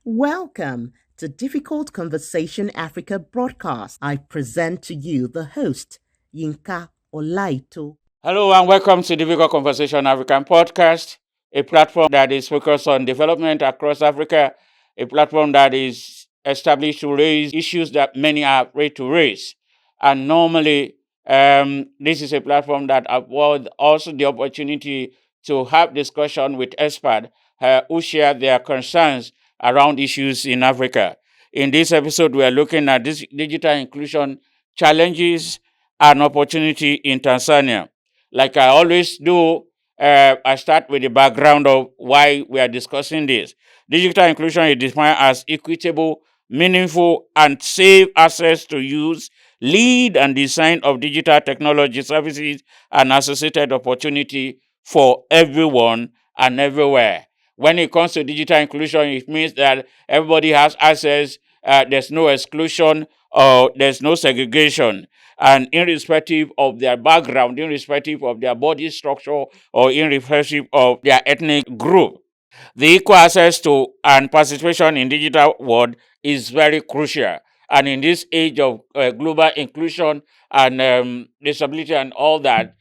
Welcome to Difficult Conversation Africa broadcast. I present to you the host, Yinka Olaito. Hello and welcome to Difficult Conversation African podcast, a platform that is focused on development across Africa, a platform that is established to raise issues that many are afraid to raise. And normally, this is a platform that affords also the opportunity to have discussion with experts who share their concerns around issues in Africa. In this episode, we are looking at this digital inclusion challenges and opportunity in Tanzania. Like I always do, I start with the background of why we are discussing this. Digital inclusion is defined as equitable, meaningful, and safe access to use, lead, and design of digital technology services and associated opportunity for everyone and everywhere. When it comes to digital inclusion, it means that everybody has access, there's no exclusion, or there's no segregation, and irrespective of their background, irrespective of their body structure, or irrespective of their ethnic group. The equal access to and participation in digital world is very crucial. And in this age of global inclusion and disability and all that,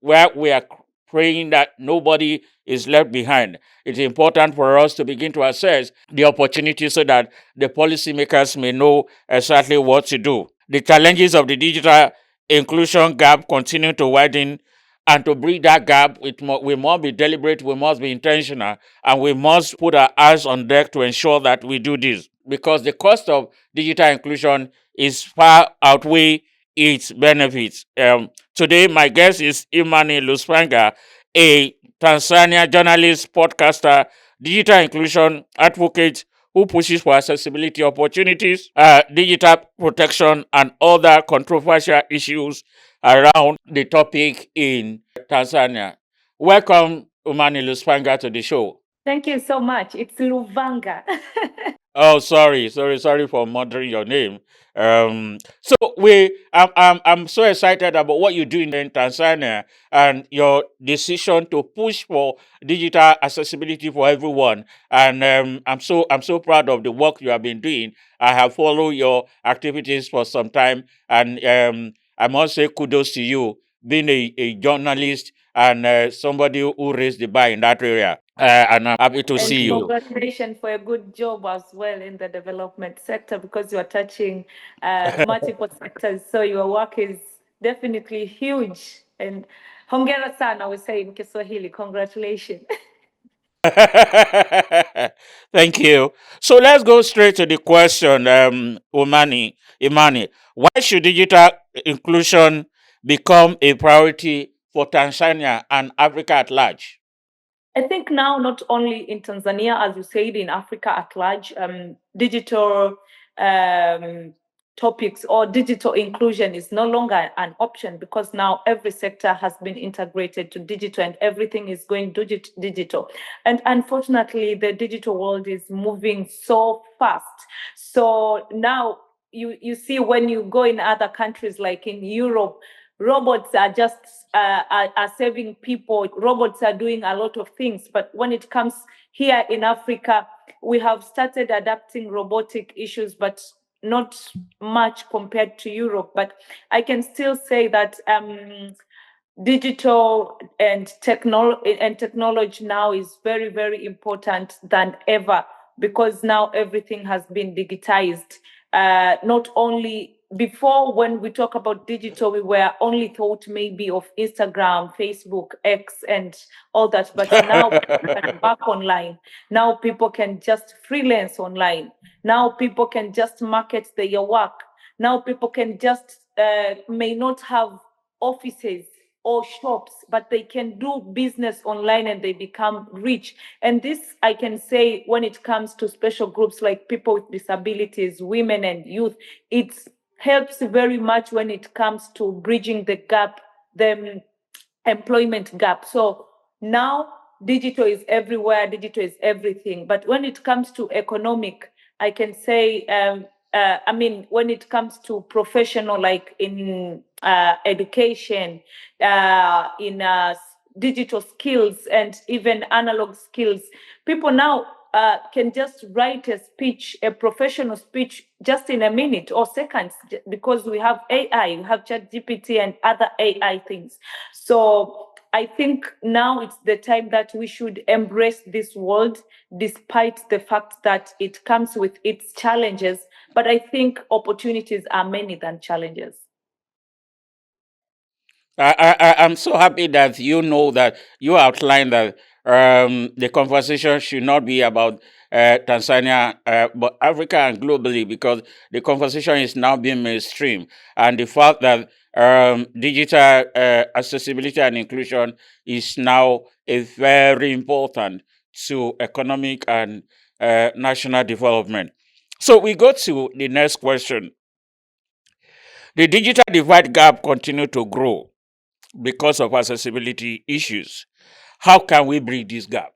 where we are praying that nobody is left behind, it's important for us to begin to assess the opportunities so that the policymakers may know exactly what to do. The challenges of the digital inclusion gap continue to widen, and to bridge that gap, we must be deliberate, we must be intentional, and we must put our eyes on deck to ensure that we do this. Because the cost of digital inclusion is far outweigh its benefits. Today, my guest is Imani Luvanga, a Tanzania journalist, podcaster, digital inclusion advocate who pushes for accessibility opportunities, digital protection, and other controversial issues around the topic in Tanzania. Welcome, Imani Luvanga, to the show. Thank you so much. It's Luvanga. Oh, sorry for murdering your name. I'm so excited about what you're doing in Tanzania and your decision to push for digital accessibility for everyone. And I'm so proud of the work you have been doing. I have followed your activities for some time, and I must say kudos to you being a journalist and somebody who raised the bar in that area. And I'm happy to see you. Congratulations for a good job as well in the development sector, because you are touching multiple sectors. So your work is definitely huge. And hongera sana, we say in Kiswahili. Congratulations. Thank you. So let's go straight to the question, Imani. Why should digital inclusion become a priority for Tanzania and Africa at large? I think now, not only in Tanzania, as you said, in Africa at large, digital topics or digital inclusion is no longer an option, because now every sector has been integrated to digital and everything is going digital. And unfortunately, the digital world is moving so fast. So now you see, when you go in other countries like in Europe, robots are just are saving people. Robots are doing a lot of things. But when it comes here in Africa, we have started adapting robotic issues, but not much compared to Europe. But I can still say that digital and technology now is very, very important than ever, because now everything has been digitized. Not only before, when we talk about digital, we were only thought maybe of Instagram, Facebook, X, and all that. But now people can work online. Now people can just freelance online. Now people can just market their work. Now people can just may not have offices or shops, but they can do business online and they become rich. And this, I can say, when it comes to special groups like people with disabilities, women and youth, it helps very much when it comes to bridging the gap, the employment gap. So now digital is everywhere, digital is everything. But when it comes to economic, I can say, when it comes to professional, like in education, in digital skills, and even analog skills. People now can just write a speech, a professional speech, just in a minute or seconds, because we have AI, we have ChatGPT and other AI things. So I think now it's the time that we should embrace this world, despite the fact that it comes with its challenges. But I think opportunities are many than challenges. I'm so happy that you know that you outlined that the conversation should not be about Tanzania, but Africa and globally, because the conversation is now being mainstream. And the fact that digital accessibility and inclusion is now a very important to economic and national development. So we go to the next question. The digital divide gap continue to grow because of accessibility issues. How can we bridge this gap?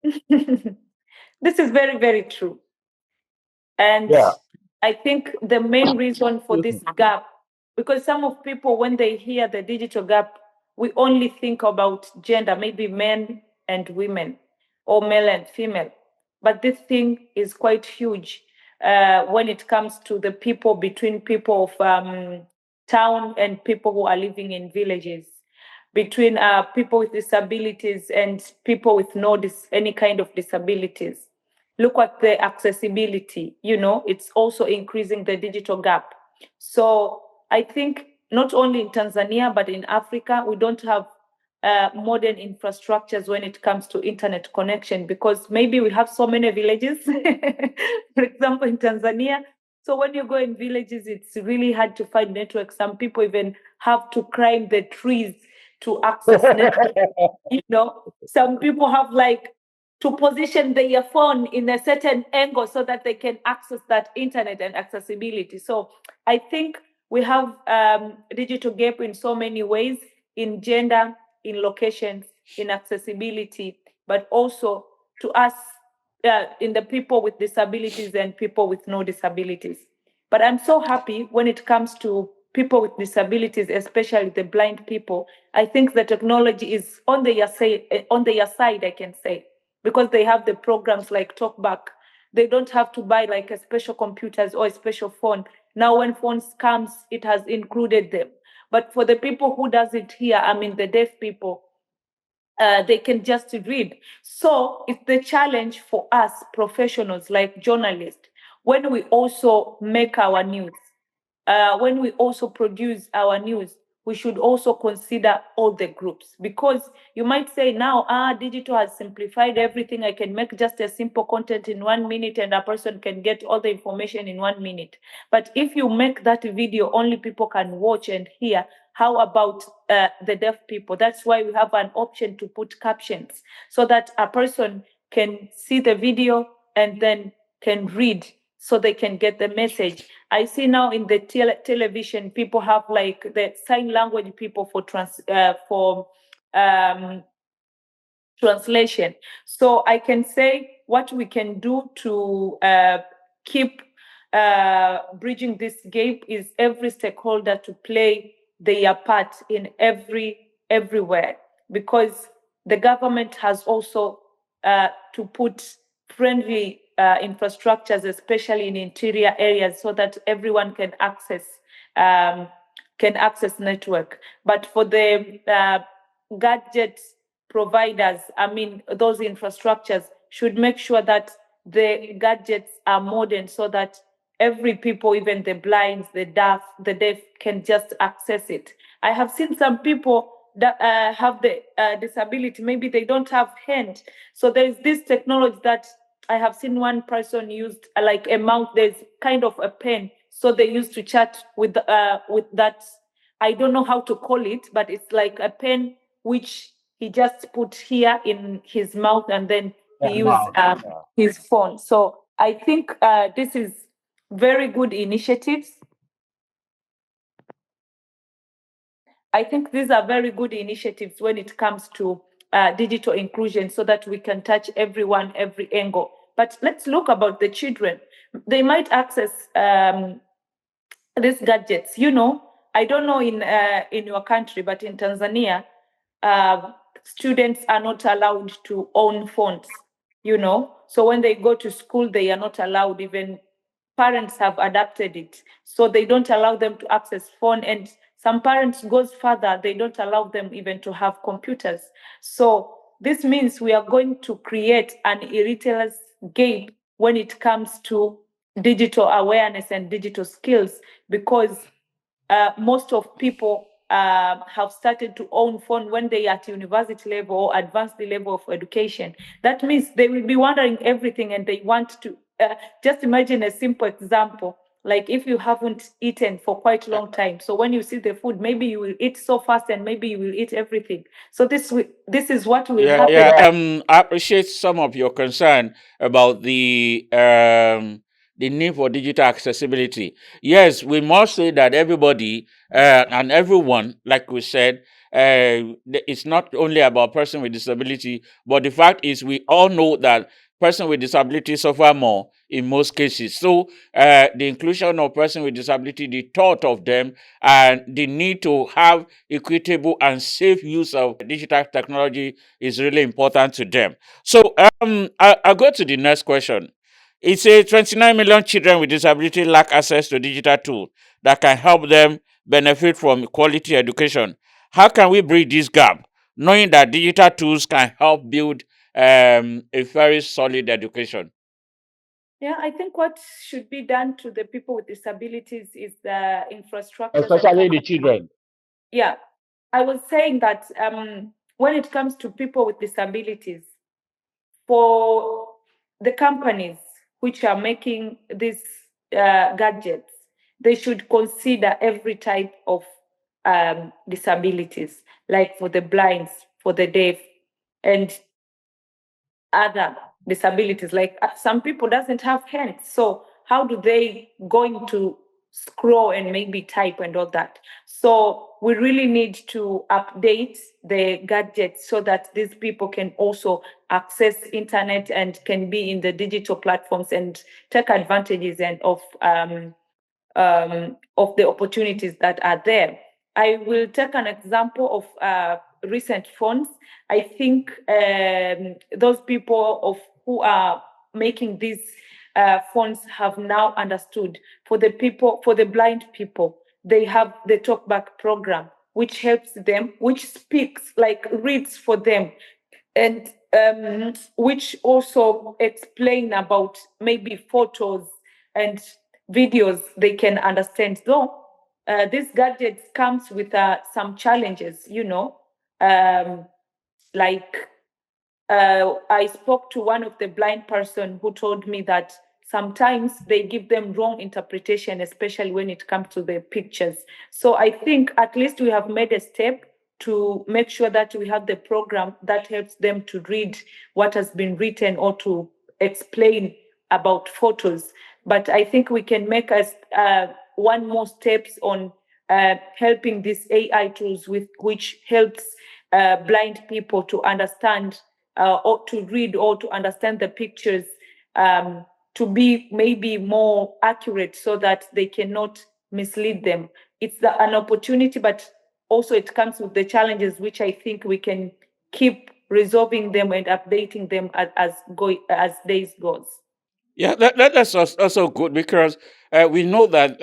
This is very, very true. And Yeah. I think the main reason for Excuse this me. gap, because some of people, when they hear the digital gap, we only think about gender, maybe men and women, or male and female. But this thing is quite huge when it comes to the people, between people of town and people who are living in villages, between people with disabilities and people with any kind of disabilities. Look at the accessibility, it's also increasing the digital gap. So I think not only in Tanzania, but in Africa, we don't have modern infrastructures when it comes to internet connection, because maybe we have so many villages, for example, in Tanzania. So when you go in villages, it's really hard to find network. Some people even have to climb the trees to access network. Some people have to position their phone in a certain angle so that they can access that internet and accessibility. So I think we have digital gap in so many ways, in gender, in locations, in accessibility, but also to us, in the people with disabilities and people with no disabilities. But I'm so happy when it comes to people with disabilities, especially the blind people. I think the technology is on their side, I can say, because they have the programs like TalkBack. They don't have to buy like a special computers or a special phone. Now, when phones comes, it has included them. But for the people who does it here, I mean the deaf people, they can just read. So it's the challenge for us professionals like journalists, when we also make our news, when we also produce our news, we should also consider all the groups, because you might say now, digital has simplified everything. I can make just a simple content in 1 minute and a person can get all the information in 1 minute. But if you make that video only people can watch and hear, how about the deaf people? That's why we have an option to put captions so that a person can see the video and then can read, so they can get the message. I see now in the television, people have like the sign language people for translation. So I can say what we can do to keep bridging this gap is every stakeholder to play their part in everywhere, because the government has also to put friendly infrastructures, especially in interior areas, so that everyone um, can access network. But for the gadget providers, I mean, those infrastructures should make sure that the gadgets are modern, so that every people, even the blinds, the deaf, can just access it. I have seen some people that have the disability, maybe they don't have hand. So there is this technology that I have seen one person used, like a mouse, there's kind of a pen. So they used to chat with that. I don't know how to call it, but it's like a pen which he just put here in his mouth, and then he used his phone. So I think this is very good initiatives. I think these are very good initiatives when it comes to digital inclusion, so that we can touch everyone, every angle. But let's look about the children. They might access these gadgets. I don't know in your country, but in Tanzania, students are not allowed to own phones. So when they go to school, they are not allowed. Even parents have adapted it, so they don't allow them to access phone, and some parents goes further, they don't allow them even to have computers. So this means we are going to create an irretaless gap when it comes to digital awareness and digital skills, because most of people have started to own phone when they are at university level or advanced level of education. That means they will be wondering everything, and they want to just imagine a simple example. Like if you haven't eaten for quite a long time, so when you see the food, maybe you will eat so fast, and maybe you will eat everything. So this is what will Yeah, happen. yeah. I appreciate some of your concern about the need for digital accessibility. Yes, we must say that everybody and everyone, like we said, it's not only about person with disability, but the fact is we all know that person with disability suffer more in most cases. So the inclusion of person with disability, the thought of them, and the need to have equitable and safe use of digital technology is really important to them. So I'll go to the next question. It says 29 million children with disability lack access to digital tools that can help them benefit from quality education. How can we bridge this gap, knowing that digital tools can help build a very solid education? Yeah, I think what should be done to the people with disabilities is the infrastructure. Especially the children. Yeah, I was saying that when it comes to people with disabilities, for the companies which are making these gadgets, they should consider every type of disabilities, like for the blinds, for the deaf, and other disabilities. Like some people doesn't have hands, so how do they going to scroll and maybe type and all that? So we really need to update the gadgets so that these people can also access internet and can be in the digital platforms and take advantages and of the opportunities that are there. I will take an example of recent phones. I think those people of who are making these phones have now understood. For the people, for the blind people, they have the talkback program, which helps them, which speaks, like reads for them, and which also explain about maybe photos and videos they can understand. Though this gadget comes with some challenges, like I spoke to one of the blind person who told me that sometimes they give them wrong interpretation, especially when it comes to the pictures. So I think at least we have made a step to make sure that we have the program that helps them to read what has been written or to explain about photos. But I think we can make us one more steps on helping these AI tools, with which helps blind people to understand or to read or to understand the pictures, to be maybe more accurate so that they cannot mislead them. It's an opportunity, but also it comes with the challenges, which I think we can keep resolving them and updating them as days goes. Yeah, that's also good because we know that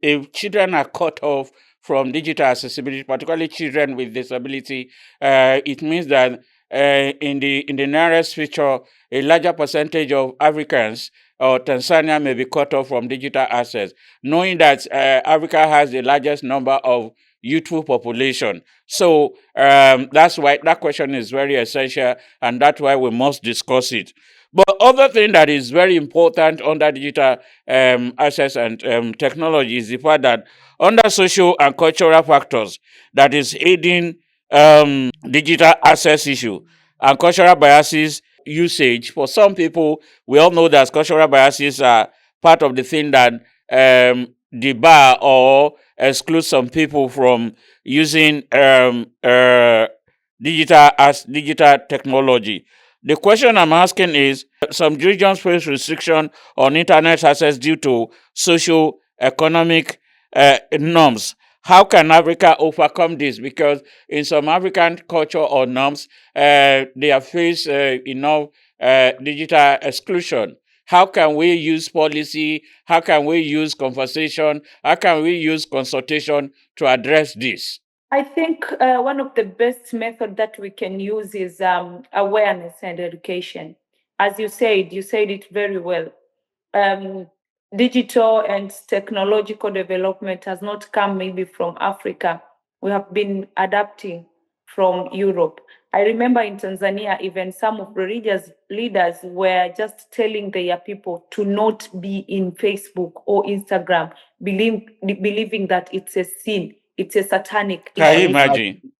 if children are cut off from digital accessibility, particularly children with disability, it means that in the nearest future, a larger percentage of Africans or Tanzania may be cut off from digital access, knowing that Africa has the largest number of youthful population. So that's why that question is very essential, and that's why we must discuss it. But other thing that is very important under digital access and technology is the fact that under social and cultural factors that is aiding digital access issue and cultural biases usage. For some people, we all know that cultural biases are part of the thing that debar or exclude some people from using digital technology. The question I'm asking is, some regions face restriction on internet access due to socio-economic norms. How can Africa overcome this? Because in some African culture or norms, they have faced, digital exclusion. How can we use policy? How can we use conversation? How can we use consultation to address this? I think one of the best method that we can use is awareness and education. As you said it very well. Um, Digital and technological development has not come maybe from Africa. We have been adapting from Europe. I remember in Tanzania, even some of religious leaders were just telling their people to not be in Facebook or Instagram, believing that it's a sin, it's a satanic Can you issue. imagine?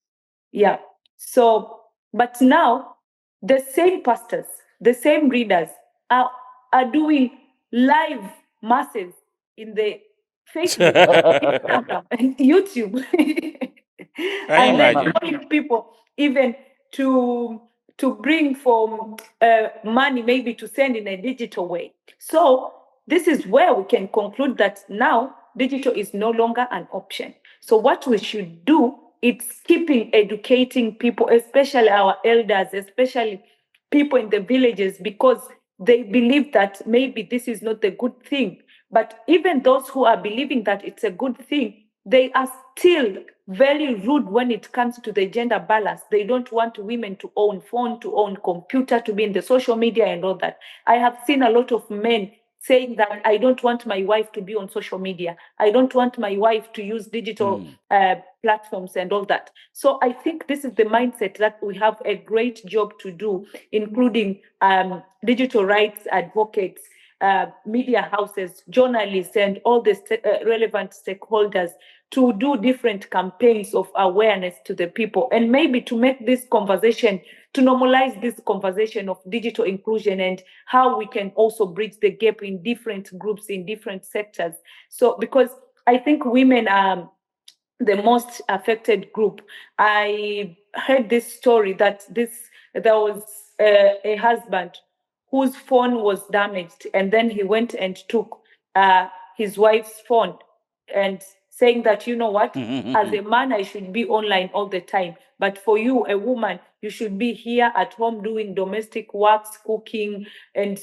Yeah. So, but now the same pastors, the same readers are doing live masses in the Facebook, Instagram, and YouTube, Can you and then imagine? telling people even to bring for money, maybe to send in a digital way. So this is where we can conclude that now digital is no longer an option. So what we should do is keeping educating people, especially our elders, especially people in the villages, because they believe that maybe this is not a good thing. But even those who are believing that it's a good thing, they are still very rude when it comes to the gender balance. They don't want women to own phone, to own computer, to be in the social media and all that. I have seen a lot of men saying that I don't want my wife to be on social media. I don't want my wife to use digital platforms and all that. So I think this is the mindset that we have a great job to do, including digital rights advocates, media houses, journalists, and all the relevant stakeholders to do different campaigns of awareness to the people, and maybe to make this conversation, to normalize this conversation of digital inclusion and how we can also bridge the gap in different groups, in different sectors. So, because I think women are the most affected group. I heard this story that there was a husband whose phone was damaged, and then he went and took his wife's phone, and saying that, you know what, as a man I should be online all the time, but for you, a woman, you should be here at home doing domestic works, cooking, and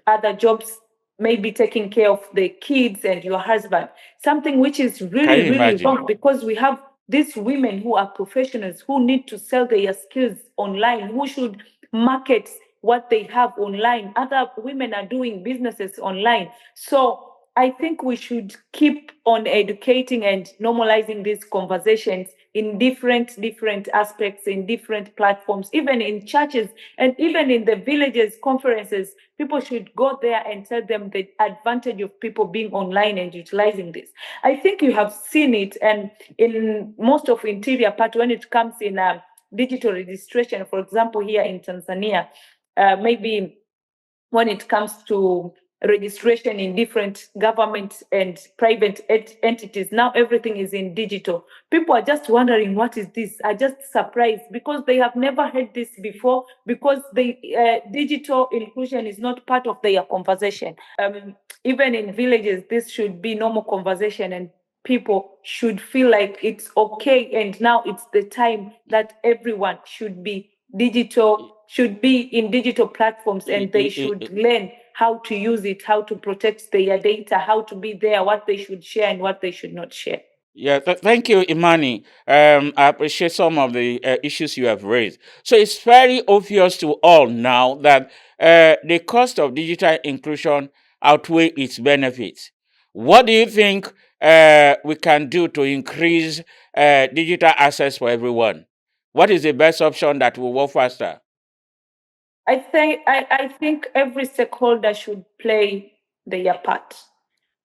other jobs, maybe taking care of the kids and your husband. Something which is Can really, you really imagine? wrong, because we have these women who are professionals who need to sell their skills online, who should market what they have online. Other women are doing businesses online. So I think we should keep on educating and normalizing these conversations in different aspects, in different platforms, even in churches and even in the villages conferences. People should go there and tell them the advantage of people being online and utilizing this. I think you have seen it, and in most of interior part, when it comes in digital registration, for example, here in Tanzania, maybe when it comes to registration in different government and private entities, now everything is in digital. People are just wondering, what is this? Are just surprised because they have never heard this before, because the digital inclusion is not part of their conversation. Even in villages, this should be normal conversation, and people should feel like it's okay, and now it's the time that everyone should be in digital platforms, and they should learn how to use it, how to protect their data, how to be there, what they should share and what they should not share. Yeah, thank you, Imani. I appreciate some of the issues you have raised. So it's very obvious to all now that the cost of digital inclusion outweigh its benefits. What do you think we can do to increase digital access for everyone? What is the best option that will work faster? I think every stakeholder should play their part.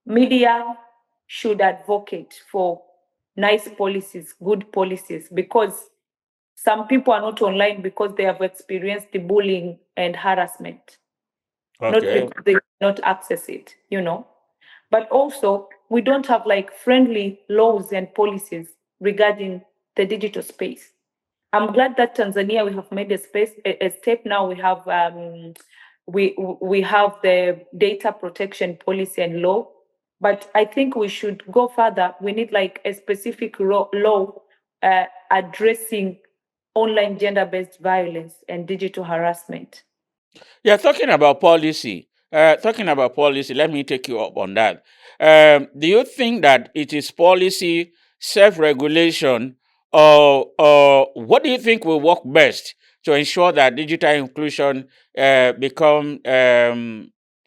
Media should advocate for nice policies, good policies, because some people are not online because they have experienced the bullying and harassment, not Okay. because they cannot access it, But also, we don't have like friendly laws and policies regarding the digital space. I'm glad that Tanzania, we have made a step now. We have we have the data protection policy and law, But I think we should go further. We need like a specific law addressing online gender-based violence and digital harassment. Yeah, talking about policy. Let me take you up on that. Do you think that it is policy, self-regulation, or what do you think will work best to ensure that digital inclusion become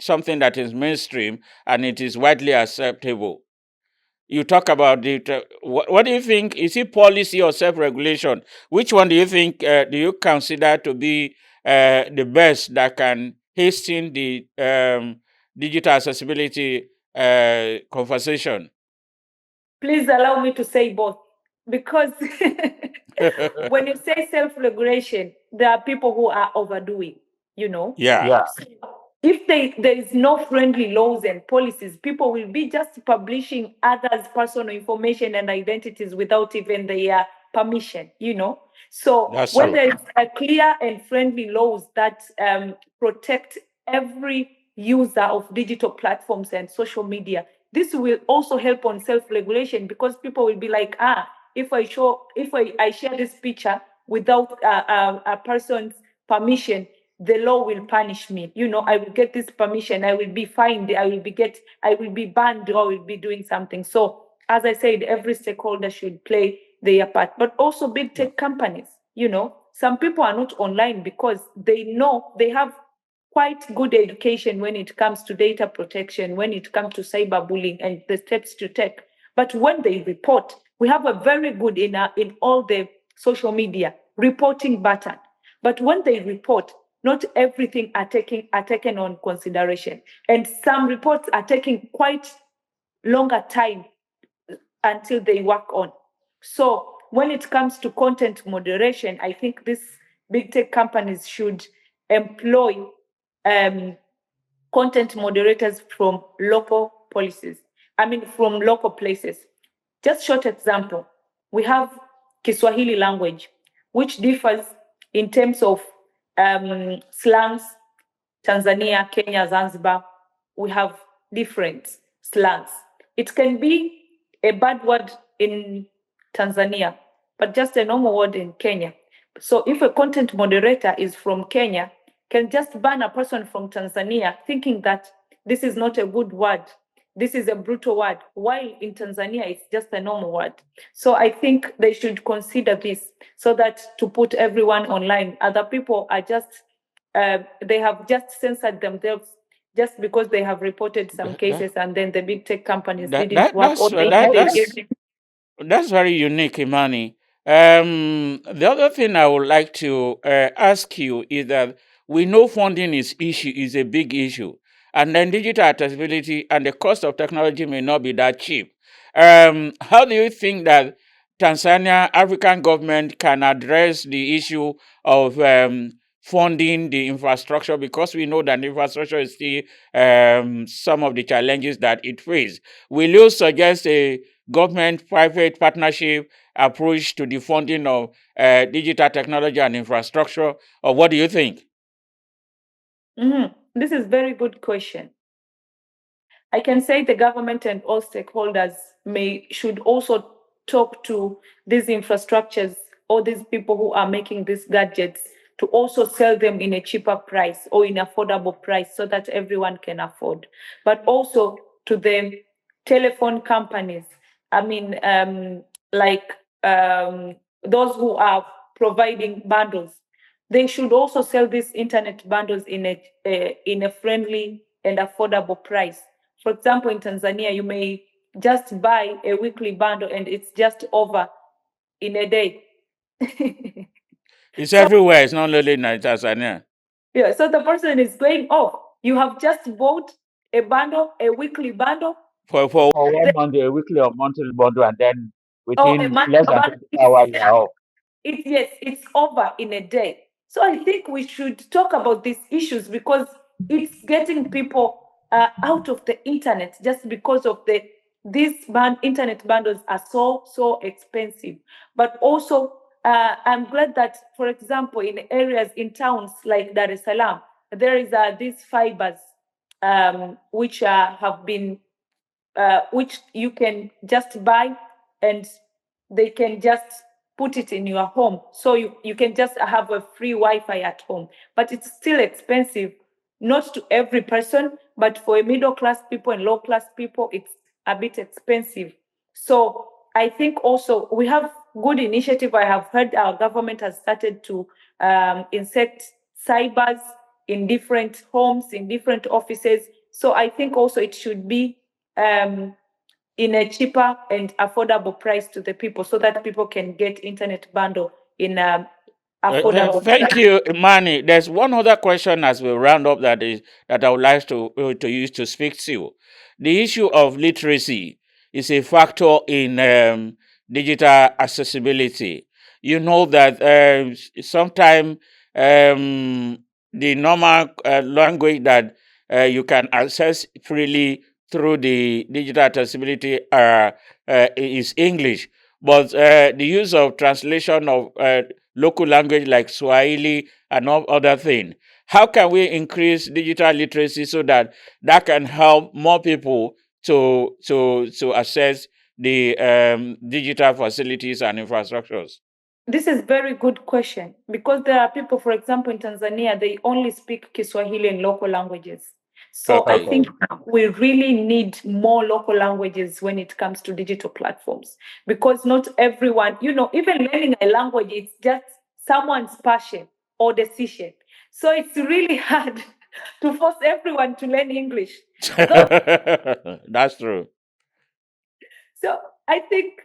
something that is mainstream and it is widely acceptable? You talk about it. What do you think? Is it policy or self-regulation? Which one do you think? Do you consider to be the best that can hasten the digital accessibility conversation? Please allow me to say both, because when you say self-regulation, there are people who are overdoing, you know. Yeah, So if there is no friendly laws and policies, people will be just publishing others' personal information and identities without even their permission, you know. So that's when true. there is a clear and friendly laws that protect every user of digital platforms and social media, this will also help on self-regulation, because people will be like, if I share this picture without a person's permission, the law will punish me. You know, I will get this permission, I will be fined, I will be banned, or I will be doing something. So as I said, every stakeholder should play their part, but also big tech companies. You know, some people are not online because they know they have quite good education when it comes to data protection, when it comes to cyberbullying and the steps to take. But when they report, we have a very good in all the social media reporting button. But when they report, not everything are taken on consideration, and some reports are taking quite longer time until they work on. So when it comes to content moderation, I think these big tech companies should employ um, content moderators from local policies. I mean, from local places. Just short example, we have Kiswahili language, which differs in terms of slangs. Tanzania, Kenya, Zanzibar, we have different slangs. It can be a bad word in Tanzania, but just a normal word in Kenya. So if a content moderator is from Kenya, can just ban a person from Tanzania thinking that this is not a good word, this is a brutal word, while in Tanzania it's just a normal word. So I think they should consider this, so that to put everyone online, other people are just they have just censored themselves just because they have reported some cases, and then the big tech companies didn't work, or That's very unique, Imani. The other thing I would like to ask you is that we know funding is a big issue, and then digital accessibility and the cost of technology may not be that cheap. How do you think that Tanzania African government can address the issue of funding the infrastructure, because we know that the infrastructure is still some of the challenges that it faces? Will you suggest a government-private partnership approach to the funding of digital technology and infrastructure, or what do you think? This is very good question. I can say the government and all stakeholders should also talk to these infrastructures, or these people who are making these gadgets, to also sell them in a cheaper price or in affordable price, so that everyone can afford. But also to the telephone companies. I mean, like those who are providing bundles, they should also sell these internet bundles in a friendly and affordable price. For example, in Tanzania, you may just buy a weekly bundle and it's just over in a day. It's So everywhere. It's not only in Tanzania. yeah, so the person is going, oh, you have just bought a bundle, a weekly bundle, For 1 month, a weekly or monthly bundle, and then or a within monthly less than bundle. 24 hours, you are off. Yes, it's over in a day. So I think we should talk about these issues, because it's getting people out of the internet, just because of these internet bundles are so expensive. But also, I'm glad that, for example, in areas in towns like Dar es Salaam, there is these fibers which have been which you can just buy, and they can just put it in your home. So you can just have a free Wi-Fi at home, but it's still expensive, not to every person, but for middle class people and low class people, it's a bit expensive. So I think also we have good initiative. I have heard our government has started to insert cybers in different homes, in different offices. So I think also it should be in a cheaper and affordable price to the people, so that people can get internet bundle in affordable Thank price. you, Imani. There's one other question as we round up that I would like to use to speak to. The issue of literacy is a factor in digital accessibility. You know that sometimes the normal language that you can access freely through the digital accessibility is English, but the use of translation of local language like Swahili and all other things. How can we increase digital literacy so that can help more people to access the digital facilities and infrastructures? This is very good question, because there are people, for example, in Tanzania, they only speak Kiswahili and local languages. So I think we really need more local languages when it comes to digital platforms, because not everyone, even learning a language, it's just someone's passion or decision. So it's really hard to force everyone to learn English. That's true. So I think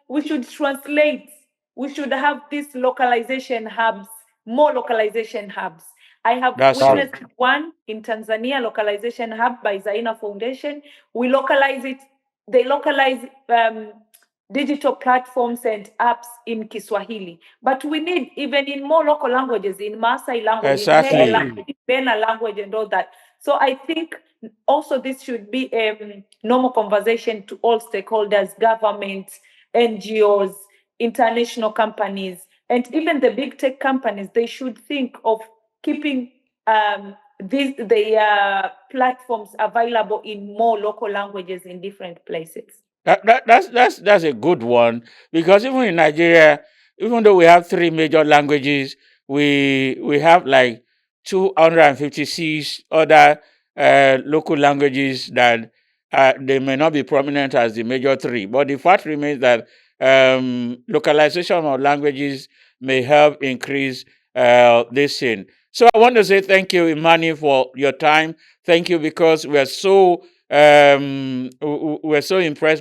we should translate. We should have these localization hubs, more localization hubs. I have That's witnessed true. one in Tanzania, localization hub by Zaina Foundation. We localize it. They localize digital platforms and apps in Kiswahili. But we need even in more local languages, in Maasai language, in Hele Exactly. language, in Bena language, and all that. So I think also this should be a normal conversation to all stakeholders, government, NGOs, international companies, and even the big tech companies. They should think of keeping the platforms available in more local languages in different places. That's a good one, because even in Nigeria, even though we have three major languages, we have like 256 other local languages that they may not be prominent as the major three. But the fact remains that localization of languages may help increase this thing. So I want to say thank you, Imani, for your time. Thank you, because we're so impressed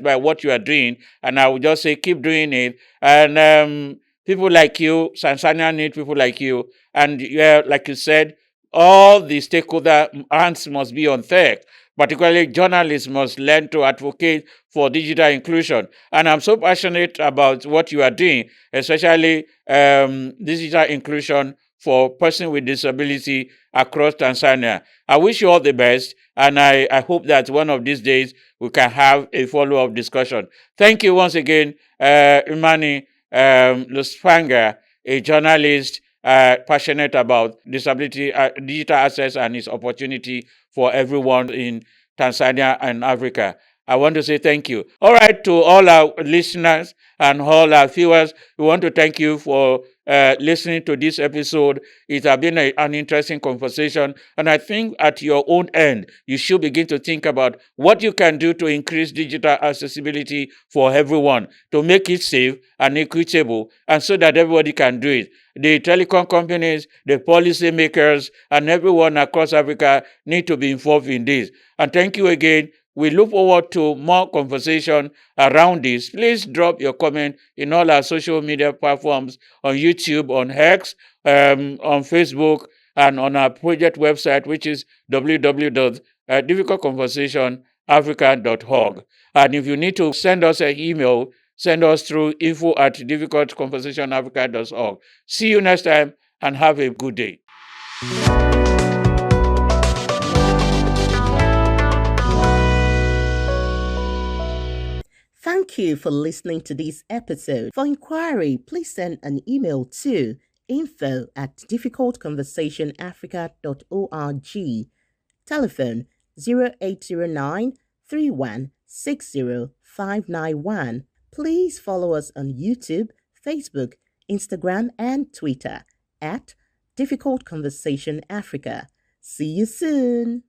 by what you are doing, and I would just say keep doing it. And people like you, Tanzania need people like you, and yeah, like you said, all the stakeholder hands must be on deck. Particularly, journalists must learn to advocate for digital inclusion. And I'm so passionate about what you are doing, especially digital inclusion for persons with disability across Tanzania. I wish you all the best, and I hope that one of these days we can have a follow-up discussion. Thank you once again, Imani Luvanga, a journalist passionate about disability, digital access, and its opportunity for everyone in Tanzania and Africa. I want to say thank you. All right, to all our listeners and all our viewers, we want to thank you for listening to this episode. It has been an interesting conversation, and I think at your own end, you should begin to think about what you can do to increase digital accessibility for everyone, to make it safe and equitable, and so that everybody can do it. The telecom companies, the policy makers, and everyone across Africa need to be involved in this. And thank you again. We look forward to more conversation around this. Please drop your comment in all our social media platforms, on YouTube, on X, on Facebook, and on our project website, which is www.difficultconversationafrica.org. And if you need to send us an email, send us through info@difficultconversationafrica.org. See you next time, and have a good day. Thank you for listening to this episode. For inquiry, please send an email to info@difficultconversationafrica.org. Telephone 0809 591. Please follow us on YouTube, Facebook, Instagram, and Twitter at Difficult Conversation Africa. See you soon.